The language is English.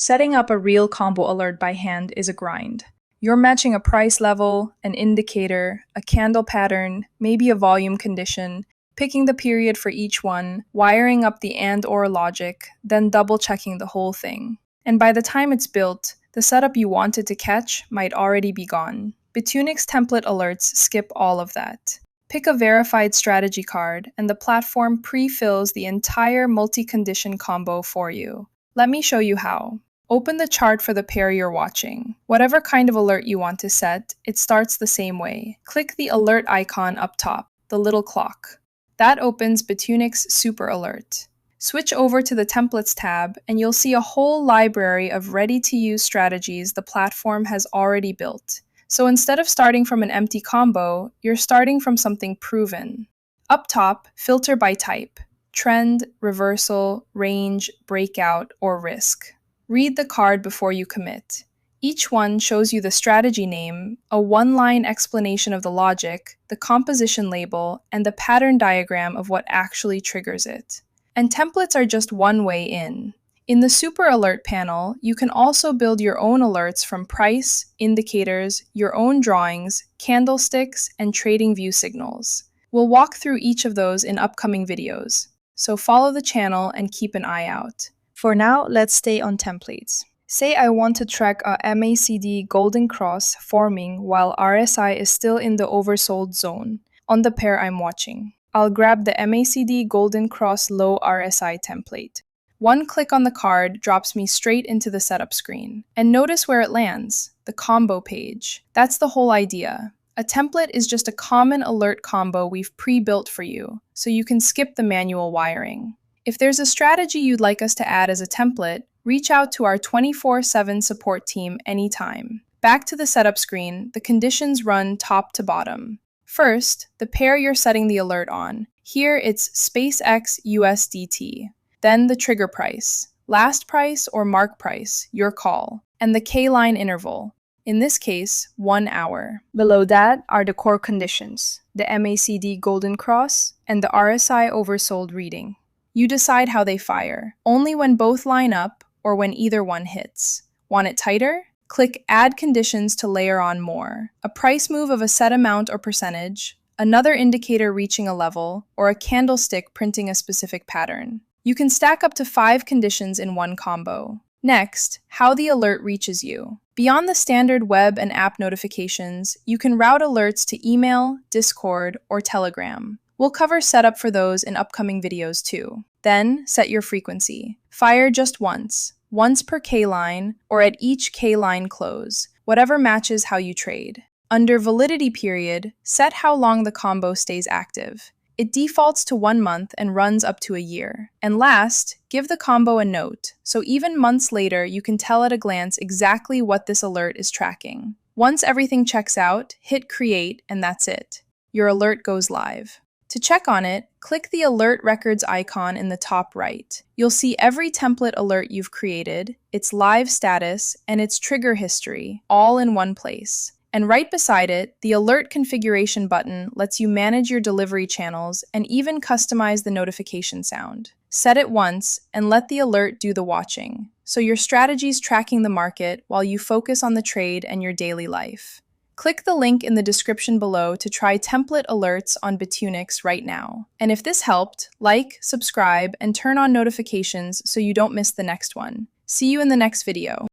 Setting up a real combo alert by hand is a grind. You're matching a price level, an indicator, a candle pattern, maybe a volume condition, picking the period for each one, wiring up the and/or logic, then double-checking the whole thing. And by the time it's built, the setup you wanted to catch might already be gone. Bitunix Template Alerts skip all of that. Pick a verified strategy card, and the platform pre-fills the entire multi-condition combo for you. Let me show you how. Open the chart for the pair you're watching. Whatever kind of alert you want to set, it starts the same way. Click the alert icon up top, the little clock. That opens Bitunix Super Alert. Switch over to the Templates tab, and you'll see a whole library of ready-to-use strategies the platform has already built. So instead of starting from an empty combo, you're starting from something proven. Up top, filter by type: trend, reversal, range, breakout, or risk. Read the card before you commit. Each one shows you the strategy name, a one-line explanation of the logic, the composition label, and the pattern diagram of what actually triggers it. And templates are just one way in. In the Super Alert panel, you can also build your own alerts from price, indicators, your own drawings, candlesticks, and trading view signals. We'll walk through each of those in upcoming videos, so follow the channel and keep an eye out. For now, let's stay on templates. Say I want to track a MACD Golden Cross forming while RSI is still in the oversold zone on the pair I'm watching. I'll grab the MACD Golden Cross Low RSI template. One click on the card drops me straight into the setup screen. And notice where it lands, the combo page. That's the whole idea. A template is just a common alert combo we've pre-built for you, so you can skip the manual wiring. If there's a strategy you'd like us to add as a template, reach out to our 24/7 support team anytime. Back to the setup screen, the conditions run top to bottom. First, the pair you're setting the alert on. Here it's SpaceX USDT. Then the trigger price, last price or mark price, your call, and the K-line interval, in this case, 1 hour. Below that are the core conditions, the MACD Golden Cross and the RSI oversold reading. You decide how they fire, only when both line up or when either one hits. Want it tighter? Click Add Conditions to layer on more. A price move of a set amount or percentage, another indicator reaching a level, or a candlestick printing a specific pattern. You can stack up to 5 conditions in one combo. Next, how the alert reaches you. Beyond the standard web and app notifications, you can route alerts to email, Discord, or Telegram. We'll cover setup for those in upcoming videos too. Then, set your frequency. Fire just once per K-line, or at each K-line close, whatever matches how you trade. Under validity period, set how long the combo stays active. It defaults to 1 month and runs up to a year. And last, give the combo a note, so even months later you can tell at a glance exactly what this alert is tracking. Once everything checks out, hit create and that's it. Your alert goes live. To check on it, click the Alert Records icon in the top right. You'll see every template alert you've created, its live status, and its trigger history, all in one place. And right beside it, the Alert Configuration button lets you manage your delivery channels and even customize the notification sound. Set it once and let the alert do the watching, so your strategy's tracking the market while you focus on the trade and your daily life. Click the link in the description below to try template alerts on Bitunix right now. And if this helped, like, subscribe, and turn on notifications so you don't miss the next one. See you in the next video.